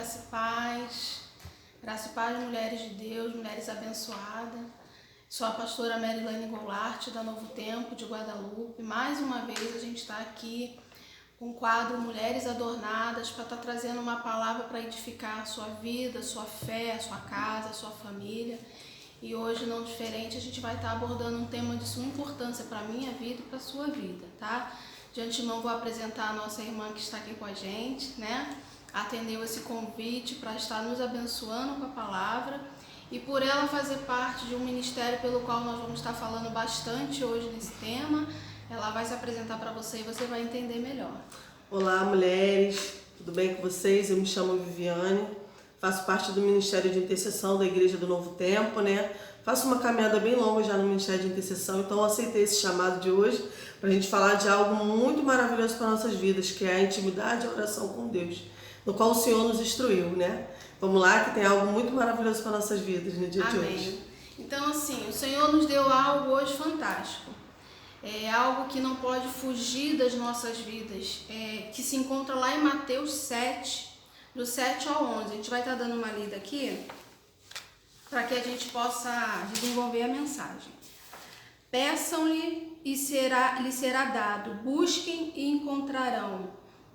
graça e paz. Graça e paz, mulheres de Deus, mulheres abençoadas. Sou a pastora Marilane Goulart, da Novo Tempo, de Guadalupe. Mais uma vez a gente está aqui com o quadro Mulheres Adornadas para estar trazendo uma palavra para edificar a sua vida, a sua fé, a sua casa, a sua família. E hoje, não diferente, a gente vai estar abordando um tema de suma importância para a minha vida e para a sua vida, tá? De antemão vou apresentar a nossa irmã que está aqui com a gente, né? Atendeu esse convite para estar nos abençoando com a palavra e por ela fazer parte de um ministério pelo qual nós vamos estar falando bastante hoje nesse tema. Ela vai se apresentar para você e você vai entender melhor. Olá, mulheres, tudo bem com vocês? Eu me chamo Viviane, faço parte do Ministério de Intercessão da Igreja do Novo Tempo, né? Faço uma caminhada bem longa já no Ministério de Intercessão, então eu aceitei esse chamado de hoje para a gente falar de algo muito maravilhoso para nossas vidas, que é a intimidade e a oração com Deus, no qual o Senhor nos instruiu, né? Vamos lá, que tem algo muito maravilhoso para nossas vidas no dia de hoje. Então, assim, o Senhor nos deu algo hoje fantástico. É algo que não pode fugir das nossas vidas, que se encontra lá em Mateus 7, do 7 ao 11. A gente vai estar dando uma lida aqui para que a gente possa desenvolver a mensagem. Peçam-lhe e lhe será dado, busquem e encontrarão,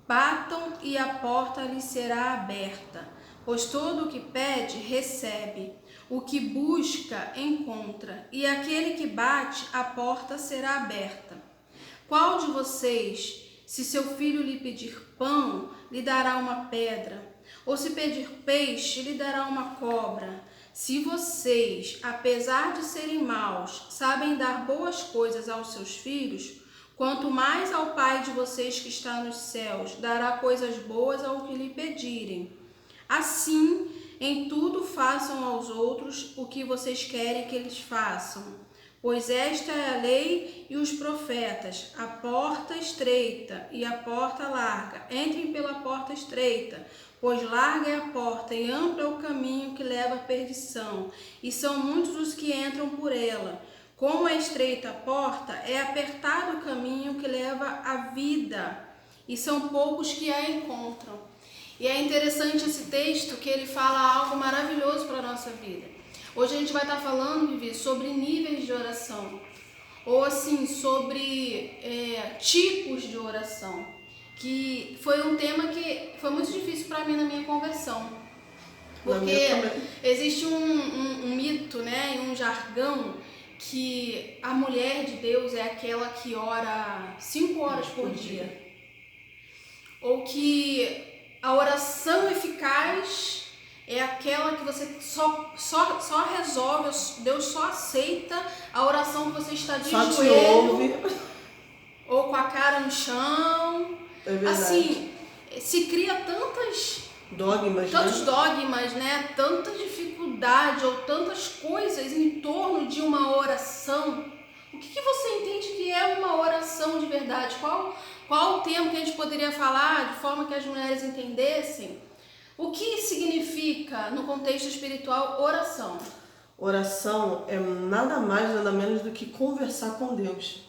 batam e a porta lhe será aberta. Pois todo o que pede, recebe, o que busca, encontra, e aquele que bate, a porta será aberta. Qual de vocês, se seu filho lhe pedir pão, lhe dará uma pedra? Ou se pedir peixe, lhe dará uma cobra? Se vocês, apesar de serem maus, sabem dar boas coisas aos seus filhos, quanto mais ao Pai de vocês que está nos céus dará coisas boas ao que lhe pedirem. Assim, em tudo façam aos outros o que vocês querem que eles façam. Pois esta é a lei e os profetas, a porta estreita e a porta larga. Entrem pela porta estreita, pois larga é a porta e amplo é o caminho que leva à perdição, e são muitos os que entram por ela. Como é estreita a porta, é apertado o caminho que leva à vida, e são poucos que a encontram. E é interessante esse texto que ele fala algo maravilhoso para a nossa vida. Hoje a gente vai estar falando, Vivi, sobre níveis de oração, ou assim, sobre tipos de oração, que foi um tema que foi muito difícil para mim na minha conversão. Porque existe um mito, né, e um jargão que a mulher de Deus é aquela que ora 5 horas por dia. Ou que a oração eficaz é aquela que você só resolve, Deus só aceita a oração que você está de joelho ou com a cara no chão. É verdade. Assim, se cria tantos dogmas, né? Tanta dificuldade ou tantas coisas em torno de uma oração. O que você entende que é uma oração de verdade? Qual o termo que a gente poderia falar de forma que as mulheres entendessem? O que significa, no contexto espiritual, oração? Oração é nada mais, nada menos do que conversar com Deus.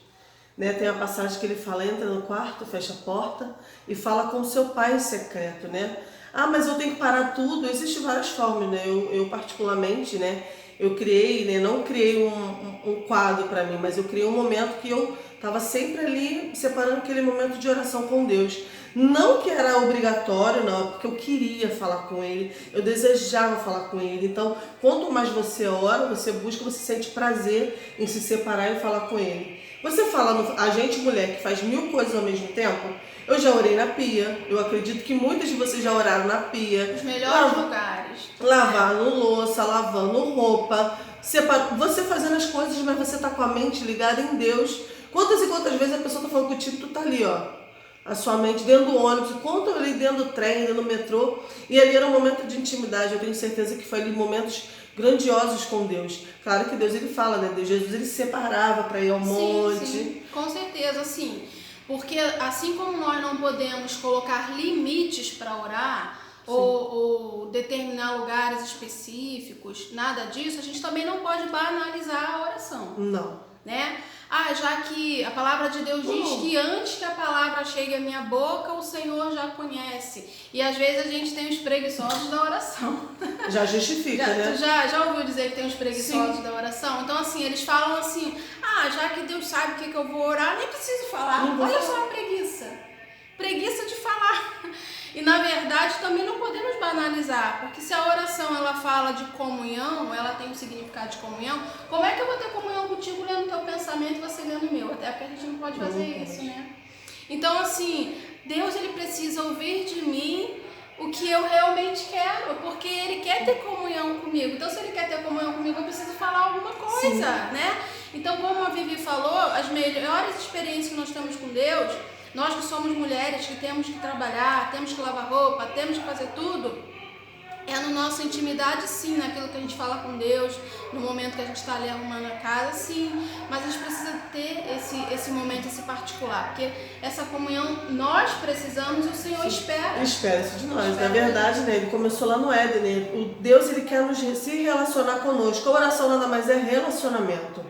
Né? Tem a passagem que ele fala, entra no quarto, fecha a porta e fala com seu pai em secreto, né? Ah, mas eu tenho que parar tudo. Existem várias formas, né? Eu particularmente, né? Eu criei, né? Não criei um quadro para mim, mas eu criei um momento que eu estava sempre ali separando aquele momento de oração com Deus. Não que era obrigatório, não, porque eu queria falar com Ele, eu desejava falar com Ele. Então, quanto mais você ora, você busca, você sente prazer em se separar e falar com Ele. Você fala, a gente mulher que faz 1000 coisas ao mesmo tempo, eu já orei na pia, eu acredito que muitas de vocês já oraram na pia. Os melhores lugares. Lavando louça, lavando roupa, você fazendo as coisas, mas você tá com a mente ligada em Deus. Quantas e quantas vezes a pessoa tá falando contigo, tu tá ali, ó. A sua mente dentro do ônibus, quanto ali dentro do trem, dentro do metrô. E ali era um momento de intimidade, eu tenho certeza que foi ali momentos grandiosos com Deus. Claro que Deus, ele fala, né? Deus, Jesus, ele se separava para ir ao monte. Sim, com certeza, sim. Porque assim como nós não podemos colocar limites para orar, ou determinar lugares específicos, nada disso, a gente também não pode banalizar a oração. Não. Né? já que a palavra de Deus diz que antes que a palavra chegue à minha boca, o Senhor já conhece. E às vezes a gente tem os preguiçosos da oração. Já justifica, né? Tu já ouviu dizer que tem os preguiçosos da oração? Então, assim, eles falam assim, já que Deus sabe o que eu vou orar, nem preciso falar. Olha só a preguiça. Preguiça de falar. E na verdade também não podemos banalizar, porque se a oração ela fala de comunhão, ela tem um significado de comunhão, como é que eu vou ter comunhão contigo lendo o teu pensamento e você lendo o meu? Até porque a gente não pode fazer isso, né? Então assim, Deus ele precisa ouvir de mim o que eu realmente quero, porque Ele quer ter comunhão comigo. Então se Ele quer ter comunhão comigo, eu preciso falar alguma coisa, né? Então como a Vivi falou, as melhores experiências que nós temos com Deus, nós que somos mulheres, que temos que trabalhar, temos que lavar roupa, temos que fazer tudo, é na nossa intimidade sim, naquilo que a gente fala com Deus, no momento que a gente está ali arrumando a casa, sim, mas a gente precisa ter esse momento, esse particular, porque essa comunhão nós precisamos e o Senhor espera. Espera isso de nós. Na verdade, né, ele começou lá no Éden, né? O Deus ele quer se relacionar conosco. A oração nada mais é relacionamento,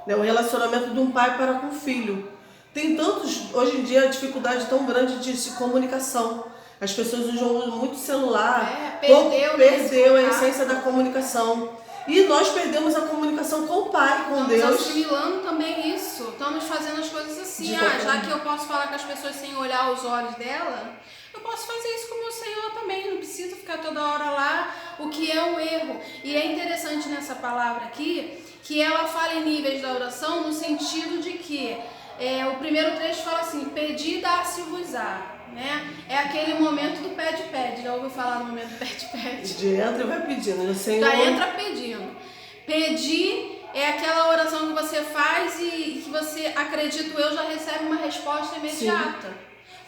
né? O relacionamento de um pai para com o filho. Tem tantos, hoje em dia, a dificuldade tão grande de comunicação. As pessoas usam muito celular, perdeu a essência da comunicação. E nós perdemos a comunicação com o Pai, com Deus. Estamos assimilando também isso. Estamos fazendo as coisas assim. Já que eu posso falar com as pessoas sem olhar os olhos dela, eu posso fazer isso com o meu Senhor também. Não preciso ficar toda hora lá, o que é um erro. E é interessante nessa palavra aqui, que ela fala em níveis da oração no sentido de que o primeiro trecho fala assim, pedi, dar-se-vos-á, né? É aquele momento do pede-pede. Já ouviu falar no momento do pede-pede? Entra e vai pedindo, né? Senhor... Já entra pedindo. Pedir é aquela oração que você faz e que você, acredito eu, já recebe uma resposta imediata. Sim.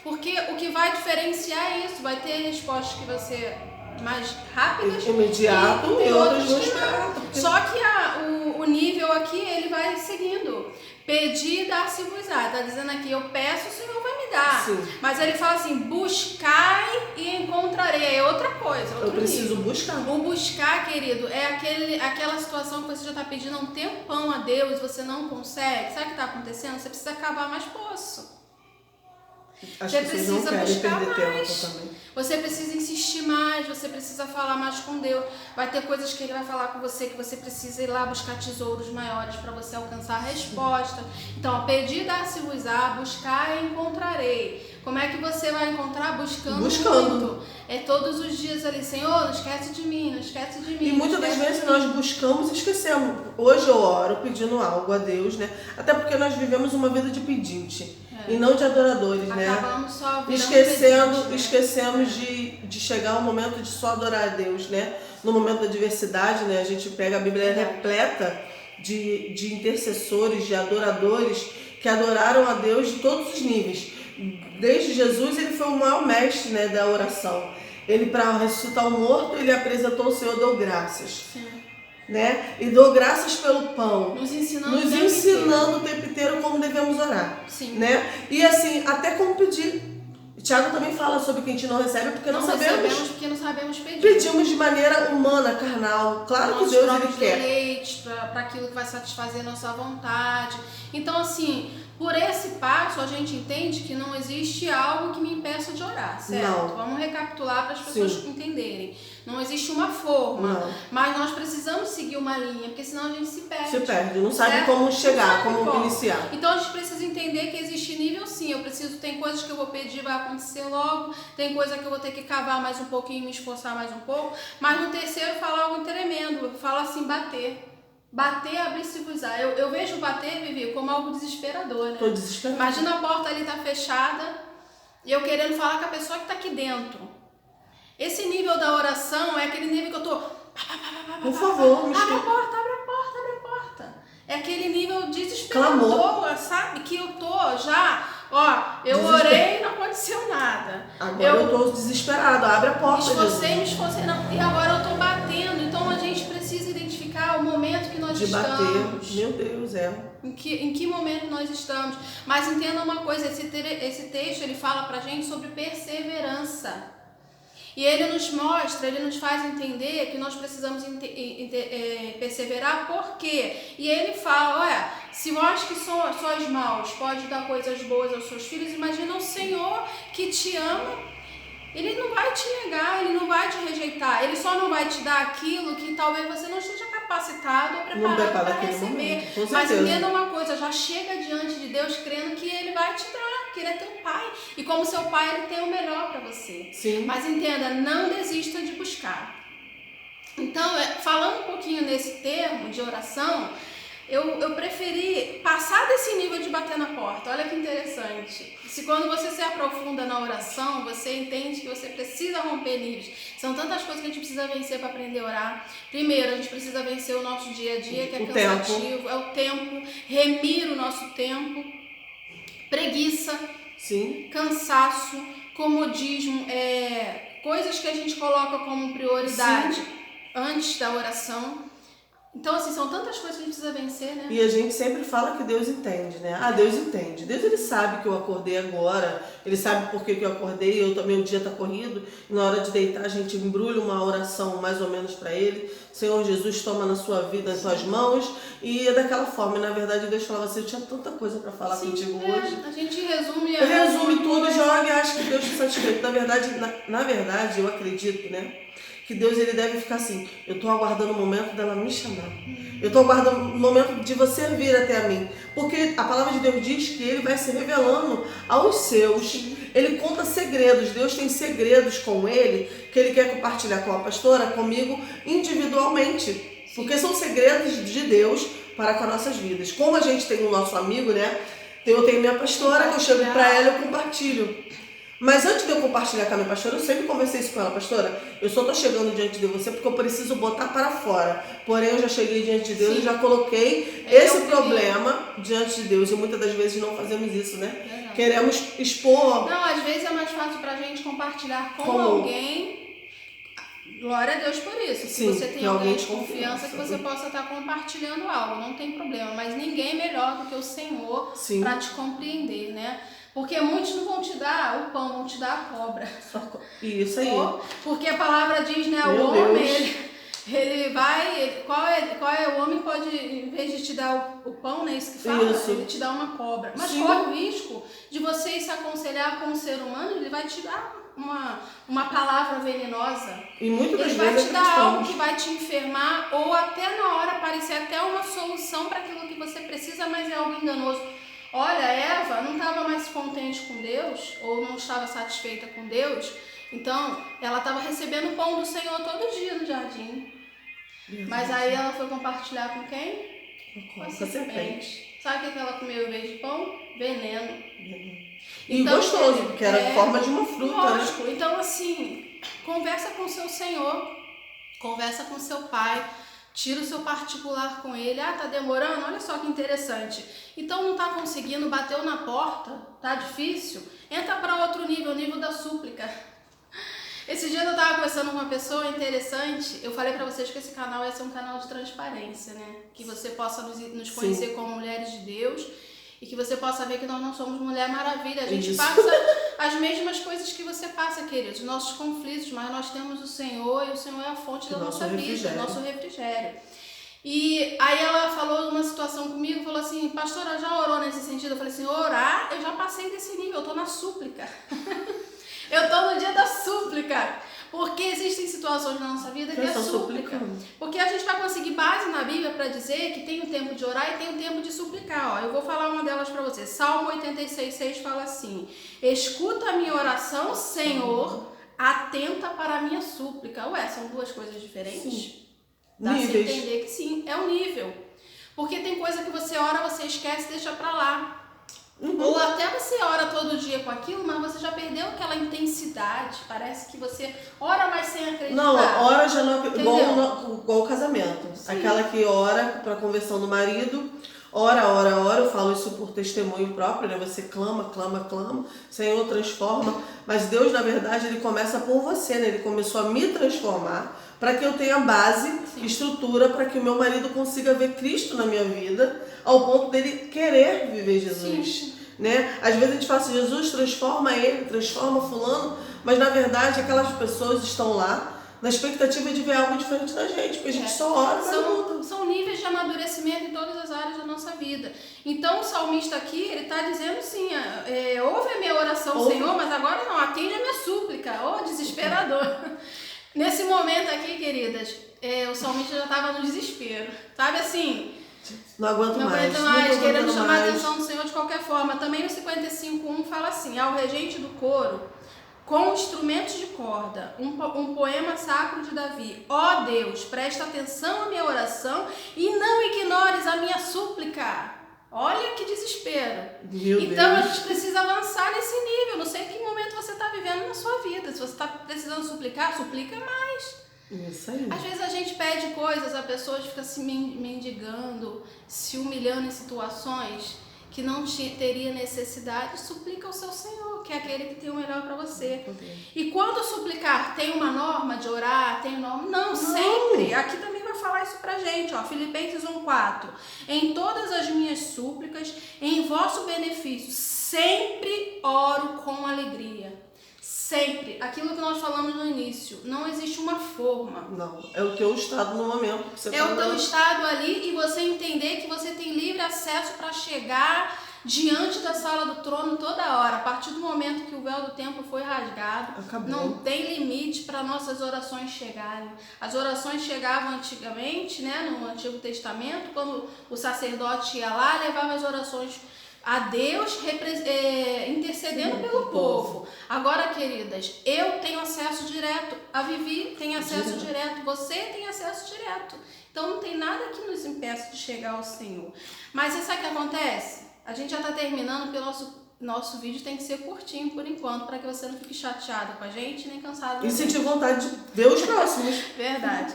Porque o que vai diferenciar é isso, vai ter respostas que você mais rápidas imediato e outras não esperam. Só que o nível aqui ele vai seguindo. Pedir, dar-se-vos-á. Está dizendo aqui, eu peço, o Senhor vai me dar. Sim. Mas ele fala assim, buscai e encontrarei. É outra coisa, outro eu preciso nível. Buscar. O buscar, querido, é aquela situação que você já está pedindo há um tempão a Deus e você não consegue. Sabe o que está acontecendo? Você precisa cavar mais poço. Você precisa buscar mais, você precisa insistir mais, você precisa falar mais com Deus. Vai ter coisas que Ele vai falar com você que você precisa ir lá buscar tesouros maiores para você alcançar a resposta. Então, pedir, dar-se-vos-á, buscar e encontrarei. Como é que você vai encontrar? Buscando. Muito. É todos os dias ali, Senhor, não esquece de mim, não esquece de mim. E muitas das vezes nós buscamos e esquecemos. Hoje eu oro pedindo algo a Deus, né? Até porque nós vivemos uma vida de pedinte. E não de adoradores, acabamos só esquecemos de chegar ao momento de só adorar a Deus, né? No momento da diversidade, né? A gente pega a Bíblia repleta de intercessores, de adoradores que adoraram a Deus de todos os níveis. Desde Jesus, ele foi o maior mestre, né, da oração. Ele, para ressuscitar o morto, ele apresentou o Senhor, deu graças. Sim. Né? E dou graças pelo pão, nos ensinando o tempo inteiro como devemos orar. Sim. Né? E assim, até como pedir. Tiago também fala sobre que a gente não recebe porque não sabemos pedir. Pedimos de maneira humana, carnal. Claro que Deus ele quer. Deleites, para aquilo que vai satisfazer a nossa vontade. Então, assim, por esse passo, a gente entende que não existe algo que me impeça de orar, certo? Não. Vamos recapitular para as pessoas entenderem. Não existe uma forma, mas nós precisamos seguir uma linha, porque senão a gente se perde. Não sabe como chegar, como iniciar. Então a gente precisa entender que existe nível sim, tem coisas que eu vou pedir, vai acontecer logo, tem coisa que eu vou ter que cavar mais um pouquinho, me esforçar mais um pouco, mas no terceiro fala algo tremendo, fala assim, bater. Bater, abrir-se-vos-á. Eu vejo bater, Vivi, como algo desesperador, né? Tô desesperada. Imagina a porta ali tá fechada e eu querendo falar com a pessoa que tá aqui dentro. Esse nível da oração é aquele nível que eu tô... Por favor, abre a porta. É aquele nível desesperador, clamor. sabe? Que eu tô já... eu orei e não aconteceu nada. Agora eu tô desesperado, abre a porta. Me esforcei, não. E agora eu tô batendo. Então a gente precisa identificar o momento que nós estamos. Bater. Meu Deus, Em que momento nós estamos. Mas entenda uma coisa, esse texto ele fala pra gente sobre perseverança. E ele nos mostra, ele nos faz entender que nós precisamos perseverar. Por quê? E ele fala, olha, se vós que sois maus pode dar coisas boas aos seus filhos, imagina o Senhor que te ama. Ele não vai te negar, ele não vai te rejeitar, ele só não vai te dar aquilo que talvez você não esteja capacitado ou preparado para receber. Mas entenda uma coisa, já chega diante de Deus crendo que ele vai te dar, que ele é teu pai. E como seu pai, ele tem o melhor para você. Sim. Mas entenda, não desista de buscar. Então, falando um pouquinho nesse termo de oração, eu preferi passar desse nível de bater na porta. Olha que interessante. Se quando você se aprofunda na oração, você entende que você precisa romper níveis. São tantas coisas que a gente precisa vencer para aprender a orar. Primeiro, a gente precisa vencer o nosso dia a dia, que é cansativo. É o tempo, remir o nosso tempo. Preguiça, sim, cansaço, comodismo, coisas que a gente coloca como prioridade, sim, antes da oração. Então, assim, são tantas coisas que a gente precisa vencer, né? E a gente sempre fala que Deus entende, né? Ah, Deus entende. Deus, ele sabe que eu acordei agora, ele sabe por que eu acordei, meu dia tá corrido, e na hora de deitar a gente embrulha uma oração mais ou menos para ele. Senhor Jesus, toma na sua vida as suas mãos, e é daquela forma. E, na verdade, Deus falava assim, eu tinha tanta coisa para falar contigo hoje. A gente resume tudo, joga e acha que Deus está satisfeito. Na verdade, eu acredito, né? Que Deus, ele deve ficar assim, eu estou aguardando o momento dela me chamar. Eu estou aguardando o momento de você vir até a mim. Porque a palavra de Deus diz que ele vai se revelando aos seus. Ele conta segredos. Deus tem segredos com ele que ele quer compartilhar com a pastora, comigo, individualmente. Porque são segredos de Deus para com as nossas vidas. Como a gente tem o nosso amigo, né? Eu tenho minha pastora, que eu chego para ela e eu compartilho. Mas antes de eu compartilhar com a minha pastora, eu sempre conversei isso com ela, pastora, eu só estou chegando diante de você porque eu preciso botar para fora. Porém, eu já cheguei diante de Deus, sim, e já coloquei esse problema diante de Deus. E muitas das vezes não fazemos isso, né? Queremos expor. Não, às vezes é mais fácil para a gente compartilhar com alguém. Glória a Deus por isso. Se você tem alguém de confiança, que você possa estar compartilhando algo, não tem problema. Mas ninguém é melhor do que o Senhor para te compreender, né? Porque muitos não vão te dar o pão, vão te dar a cobra. Isso aí. Porque a palavra diz, né? O homem, ele vai... Qual é o homem pode, em vez de te dar o pão, né? Isso que fala, ele te dá uma cobra. Mas corre o risco de você se aconselhar com um ser humano, ele vai te dar uma palavra venenosa. E muitas vezes ele vai te dar algo que vai te enfermar, ou até na hora parecer até uma solução para aquilo que você precisa, mas é algo enganoso. Olha, Eva não estava mais contente com Deus, ou não estava satisfeita com Deus, então ela estava recebendo o pão do Senhor todo dia no jardim. Mas aí ela foi compartilhar com quem? Com a serpente. Sabe o que ela comeu em vez de pão? Veneno. E então, gostoso, porque era forma de uma fruta, lógico, né? Então, assim, conversa com o seu Senhor, conversa com o seu Pai, tira o seu particular com ele. Ah, tá demorando? Olha só que interessante. Então não tá conseguindo, bateu na porta, tá difícil? Entra para outro nível, o nível da súplica. Esse dia eu tava conversando com uma pessoa interessante, eu falei para vocês que esse canal vai ser um canal de transparência, né? Que você possa nos conhecer como mulheres de Deus e que você possa ver que nós não somos Mulher Maravilha. A gente passa as mesmas coisas que você passa, queridos, nossos conflitos, mas nós temos o Senhor e o Senhor é a fonte da nossa vida, nosso refrigério. E aí ela falou uma situação comigo, falou assim, pastora, já orou nesse sentido? Eu falei assim, orar, eu já passei desse nível, eu tô na súplica. Eu tô no dia da súplica. Porque existem situações na nossa vida que é súplica. Porque a gente vai conseguir base na Bíblia para dizer que tem o tempo de orar e tem o tempo de suplicar. Ó, eu vou falar uma delas para você. Salmo 86:6 fala assim: escuta a minha oração, Senhor, atenta para a minha súplica. Ué, são duas coisas diferentes? Sim. Dá-se entender que sim, é um nível. Porque tem coisa que você ora, você esquece e deixa para lá. Ou até você ora todo dia com aquilo, mas você já perdeu aquela intensidade. Parece que você ora, mas sem acreditar. Não, ora já não, igual o casamento. Sim. Aquela que ora para a conversão do marido, ora, eu falo isso por testemunho próprio, né? Você clama, Senhor transforma, mas Deus, na verdade, ele começa por você, né? Ele começou a me transformar para que eu tenha base, sim, estrutura, para que o meu marido consiga ver Cristo na minha vida, ao ponto dele querer viver Jesus. Sim. né? Às vezes a gente fala assim, Jesus transforma ele, transforma fulano, mas na verdade aquelas pessoas estão lá na expectativa de ver algo diferente da gente, porque a gente só ora, mas muda. São níveis de amadurecimento em todas as áreas da nossa vida. Então o salmista aqui, ele está dizendo assim, ouve a minha oração, Senhor, mas agora não, atende a minha súplica, desesperador. Nesse momento aqui, queridas, o salmista já estava no desespero, sabe assim? Não aguento mais, querendo chamar a atenção do Senhor de qualquer forma. Também no 55:1 fala assim, ao regente do coro, com instrumentos de corda, um poema sacro de Davi. Ó Deus, presta atenção à minha oração e não ignores a minha súplica. Olha que desespero. Então a gente precisa avançar nesse nível. Não sei em que momento você está vivendo na sua vida. Se você está precisando suplicar, suplica mais. Isso aí. Às vezes a gente pede coisas, a pessoa fica se mendigando, se humilhando em situações que não teria necessidade. Suplica ao seu Senhor, que é aquele que tem o melhor para você. E quando suplicar, tem uma norma de orar? Tem norma? Não, sempre. Aqui também vai falar isso pra gente, Filipenses 1:4. Em todas as minhas súplicas, em vosso benefício, sempre oro com alegria. Sempre. Aquilo que nós falamos no início. Não existe uma forma. Não. É o teu estado no momento que você é o teu estado ali e você entender que você tem livre acesso para chegar diante da sala do trono toda hora. A partir do momento que o véu do templo foi rasgado, acabou. Não tem limite para nossas orações chegarem. As orações chegavam antigamente, né, no Antigo Testamento, quando o sacerdote ia lá, levava as orações a Deus, intercedendo pelo povo. Agora, queridas, eu tenho acesso direto, a Vivi tem acesso direto, você tem acesso direto. Então não tem nada que nos impeça de chegar ao Senhor. Mas sabe o que acontece? A gente já está terminando, porque nosso vídeo tem que ser curtinho por enquanto, para que você não fique chateada com a gente, nem cansada. E sentir vontade de ver os próximos. Verdade.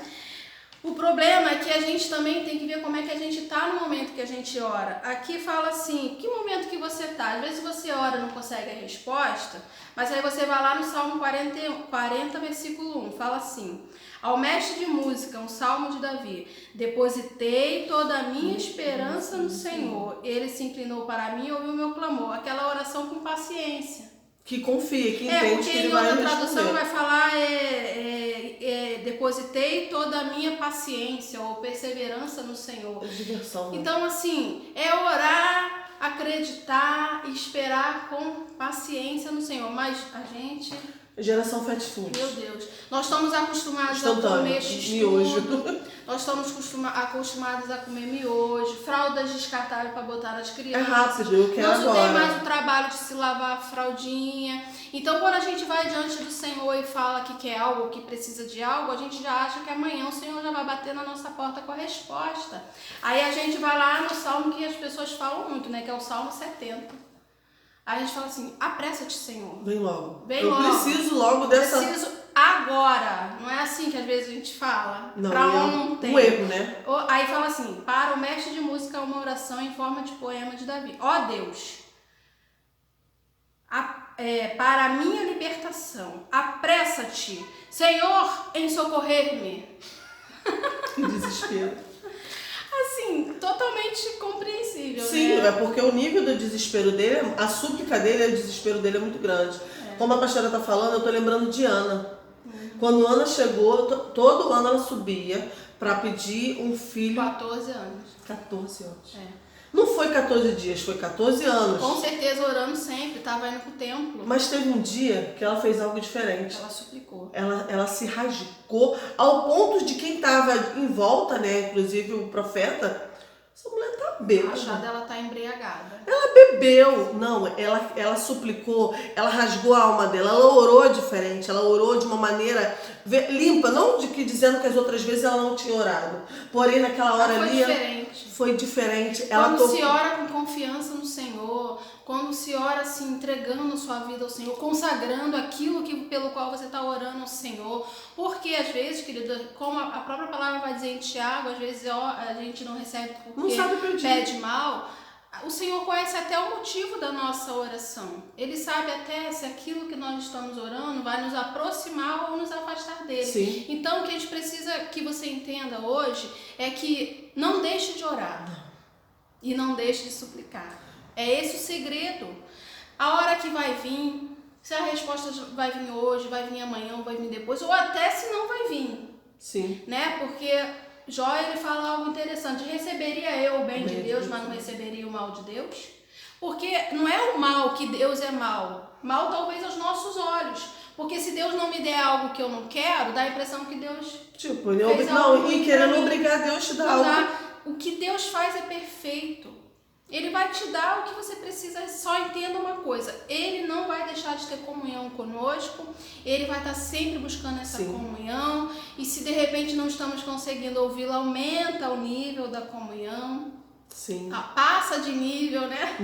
O problema é que a gente também tem que ver como é que a gente está no momento que a gente ora. Aqui fala assim, que momento que você está? Às vezes você ora e não consegue a resposta, mas aí você vai lá no Salmo 40, versículo 1, fala assim: ao mestre de música, um salmo de Davi, depositei toda a minha esperança no Senhor, ele se inclinou para mim e ouviu o meu clamor. Aquela oração com paciência. Que confia, que entende que ele vai responder. Porque em outra tradução vai falar depositei toda a minha paciência ou perseverança no Senhor. Diversão, né? Então, assim, é orar, acreditar e esperar com paciência no Senhor. Mas a gente... Geração fast food. Meu Deus. Nós estamos acostumados a comer x-tudo. Nós estamos acostumados a comer miojo, fraldas descartáveis para botar nas crianças. É rápido, eu quero agora. Não tem mais o trabalho de se lavar a fraldinha. Então, quando a gente vai diante do Senhor e fala que quer algo, que precisa de algo, a gente já acha que amanhã o Senhor já vai bater na nossa porta com a resposta. Aí a gente vai lá no salmo que as pessoas falam muito, né? Que é o Salmo 70. Aí a gente fala assim, apressa-te, Senhor. Vem logo. Vem logo. Preciso logo dessa... Preciso agora. Não é assim que às vezes a gente fala. Não, pra não tem. Um erro, né? Aí fala assim, para o mestre de música uma oração em forma de poema de Davi. Ó Deus, para a minha libertação, apressa-te, Senhor, em socorrer-me. Que desespero. Assim, totalmente compreensível. Sim, né? É porque o nível do desespero dele, a súplica dele, o desespero dele é muito grande. Como a pastora está falando, eu estou lembrando de Ana. Quando Ana chegou, todo ano ela subia para pedir um filho. 14 anos. 14 anos. É. Não foi 14 dias, foi 14 anos. Com certeza orando sempre, estava indo pro templo. Mas teve um dia que ela fez algo diferente. Ela suplicou. Ela se rasgou ao ponto de quem estava em volta, né? Inclusive o profeta. Essa mulher tá bêbada. A achada dela tá embriagada. Ela bebeu. Não, ela suplicou, ela rasgou a alma dela, ela orou diferente, ela orou de uma maneira limpa, não dizendo que as outras vezes ela não tinha orado. Porém, naquela hora foi diferente. Quando se ora com confiança no Senhor, quando se ora assim, entregando sua vida ao Senhor, consagrando aquilo pelo qual você está orando ao Senhor. Porque às vezes, querida, como a própria palavra vai dizer em Tiago, às vezes a gente não recebe porque pede mal. O Senhor conhece até o motivo da nossa oração. Ele sabe até se aquilo que nós estamos orando vai nos aproximar ou nos afastar dele. Sim. Então, o que a gente precisa que você entenda hoje é que não deixe de orar e não deixe de suplicar. É esse o segredo. A hora que vai vir, se a resposta vai vir hoje, vai vir amanhã, ou vai vir depois, ou até se não vai vir. Sim. Né? Porque Jó, ele fala algo interessante. Receberia eu o bem de Deus, mas não receberia o mal de Deus? Porque não é o mal que Deus é mal. Mal talvez aos nossos olhos. Porque se Deus não me der algo que eu não quero, dá a impressão que Deus fez algo e querendo obrigar Deus a te dar algo. O que Deus faz é perfeito. Ele vai te dar o que você precisa, só entenda uma coisa, Ele não vai deixar de ter comunhão conosco, Ele vai estar sempre buscando essa comunhão, e se de repente não estamos conseguindo ouvi-lo, aumenta o nível da comunhão, passa de nível, né?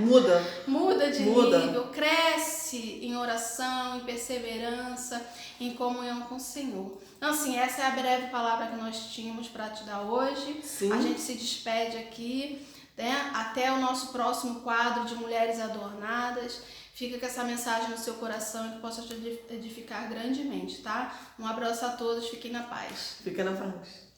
Muda de nível, cresce em oração, em perseverança, em comunhão com o Senhor. Então, assim, essa é a breve palavra que nós tínhamos para te dar hoje. A gente se despede aqui. Né? Até o nosso próximo quadro de Mulheres Adornadas. Fica com essa mensagem no seu coração e que possa te edificar grandemente, tá? Um abraço a todos, fiquem na paz. Fica na paz.